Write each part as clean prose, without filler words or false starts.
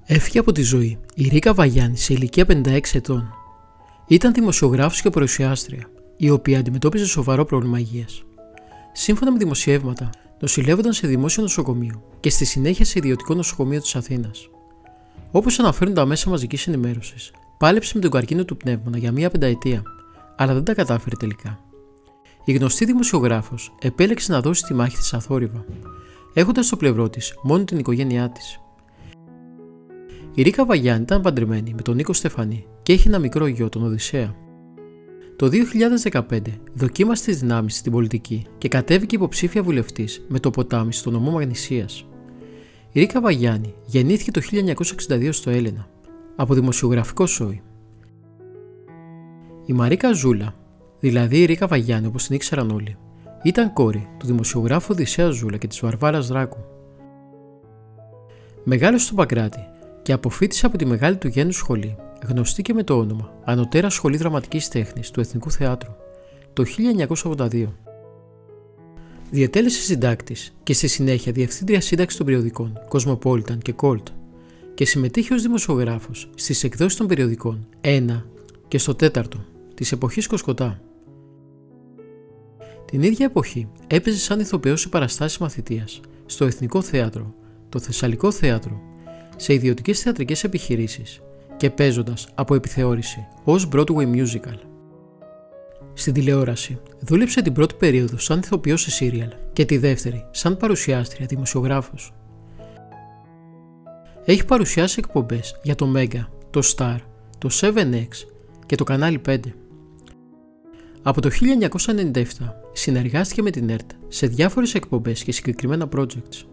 Έφυγε από τη ζωή η Ρίκα Βαγιάννη σε ηλικία 56 ετών. Ήταν δημοσιογράφος και παρουσιάστρια, η οποία αντιμετώπιζε σοβαρό πρόβλημα υγείας. Σύμφωνα με δημοσιεύματα, νοσηλεύονταν σε δημόσιο νοσοκομείο και στη συνέχεια σε ιδιωτικό νοσοκομείο της Αθήνας. Όπως αναφέρουν τα μέσα μαζικής ενημέρωσης, πάλεψε με τον καρκίνο του πνεύμονα για μία πενταετία, αλλά δεν τα κατάφερε τελικά. Η γνωστή δημοσιογράφος επέλεξε να δώσει τη μάχη της αθόρυβα, έχοντας στο πλευρό της μόνο την οικογένειά της. Η Ρίκα Βαγιάννη ήταν παντρεμένη με τον Νίκο Στεφανή και έχει ένα μικρό γιο, τον Οδυσσέα. Το 2015 δοκίμασε τις δυνάμεις στην πολιτική και κατέβηκε υποψήφια βουλευτής με το ποτάμι στο νομό Μαγνησίας. Η Ρίκα Βαγιάννη γεννήθηκε το 1962 στο Έλενα, από δημοσιογραφικό σόι. Η Μαρίκα Ζούλα, δηλαδή η Ρίκα Βαγιάννη όπως την ήξεραν όλοι, ήταν κόρη του δημοσιογράφου Οδυσσέα Ζούλα και της Βαρβάρας Δράκου. Μεγάλωσε στο Παγκράτη και αποφοίτησε από τη μεγάλη του γένους σχολή, γνωστή και με το όνομα Ανωτέρα Σχολή Δραματικής Τέχνης του Εθνικού Θεάτρου, το 1982. Διετέλεσε συντάκτης και στη συνέχεια διευθύντρια σύνταξης των περιοδικών Cosmopolitan και Colt και συμμετείχε ως δημοσιογράφος στις εκδόσεις των περιοδικών 1 και στο 4 της εποχής Κοσκοτά. Την ίδια εποχή έπαιζε σαν ηθοποιός σε παραστάσεις μαθητείας στο Εθνικό Θέατρο, το Θεσσαλικό Θέατρο, σε ιδιωτικές θεατρικές επιχειρήσεις και παίζοντας από επιθεώρηση ως Broadway Musical. Στην τηλεόραση δούλεψε την πρώτη περίοδο σαν ηθοποιός σε σύριαλ και τη δεύτερη σαν παρουσιάστρια δημοσιογράφος. Έχει παρουσιάσει εκπομπές για το Mega, το Star, το 7X και το Κανάλι 5. Από το 1997 συνεργάστηκε με την ΕΡΤ σε διάφορες εκπομπές και συγκεκριμένα projects.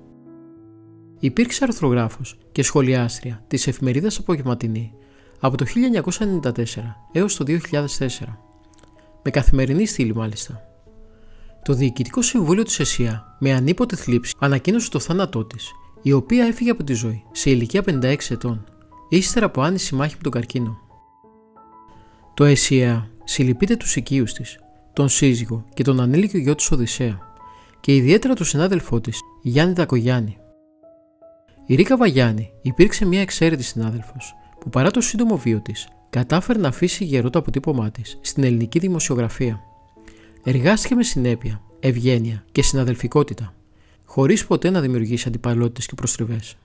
Υπήρξε αρθρογράφος και σχολιάστρια της εφημερίδας Απογευματινή από το 1994 έως το 2004, με καθημερινή στήλη μάλιστα. Το Διοικητικό Συμβούλιο της ΕΣΥΑ με ανίποτε θλίψη ανακοίνωσε το θάνατό της, η οποία έφυγε από τη ζωή σε ηλικία 56 ετών, ύστερα από άνηση μάχη με τον καρκίνο. Το ΕΣΥΑ συλληπείται τους οικείους της, τον σύζυγο και τον ανήλικο γιο της Οδυσσέα και ιδιαίτερα τον συνάδελφό της, Γιάννη Δακογιάννη. Η Ρίκα Βαγιάννη υπήρξε μια εξαίρετη συνάδελφος που παρά το σύντομο βίο της κατάφερε να αφήσει γερό το αποτύπωμά της στην ελληνική δημοσιογραφία. Εργάστηκε με συνέπεια, ευγένεια και συναδελφικότητα, χωρίς ποτέ να δημιουργήσει αντιπαλότητες και προστριβές.